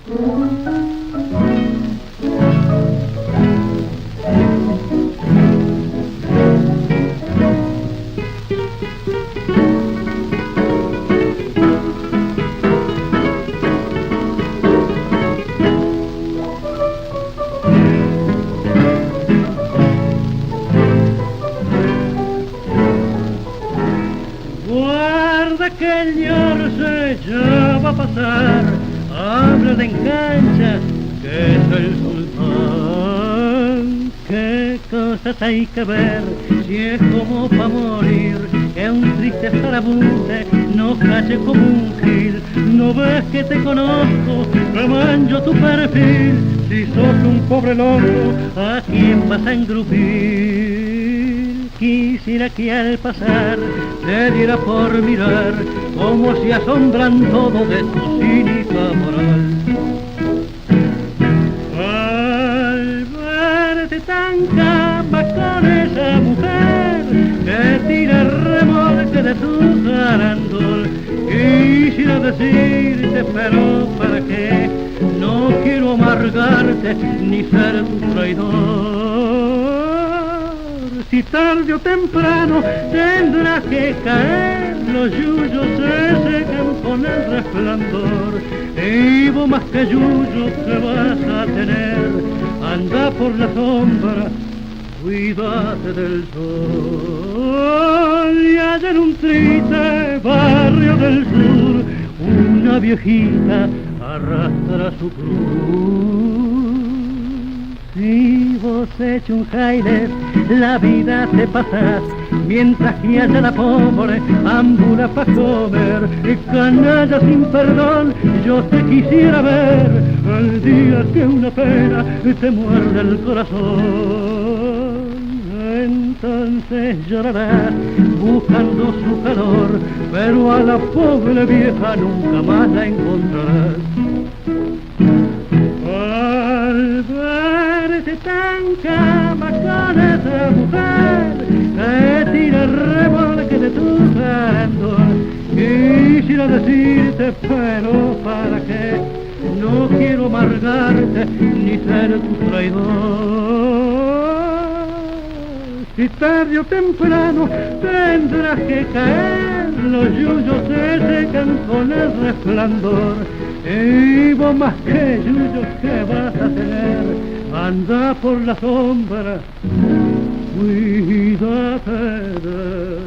Guarda que el Yorse ya va a pasar, hablan en cancha que es el sultán. Qué cosas hay que ver, si es como pa' morir, que un triste salabunde no calle como un gil. No ves que te conozco, que mancho tu perfil, si sos un pobre loco, ¿a quién vas a engrupir? Quisiera que al pasar te diera por mirar cómo se asombran todo de tu cínica moral. Al verte tan capa con esa mujer que tira el remolque de tu zarandol, quisiera decirte, pero ¿para qué? No quiero amargarte ni ser tu traidor. Si tarde o temprano tendrás que caer, los yuyos se secan con el resplandor, y vos más que yuyo te vas a tener, anda por la sombra, cuídate del sol. Y allá en un triste barrio del sur, una viejita arrastra su cruz. Si vos hecho un jaile, la vida te pasas, mientras que allá la pobre ambula pa' comer. Canalla sin perdón, yo te quisiera ver el día que una pena te muerde el corazón. Entonces llorarás buscando su calor, pero a la pobre vieja nunca más la encontrarás. Al verte tan cama con esa mujer que tira el remolque de tu zarandol, quisiera decirte, pero ¿para qué? No quiero amargarte ni ser tu traidor. Si tarde o temprano tendrás que caer, los yuyos se secan con el resplandor, y vos más que yuyos que vas a tener, anda por la sombra, cuídate de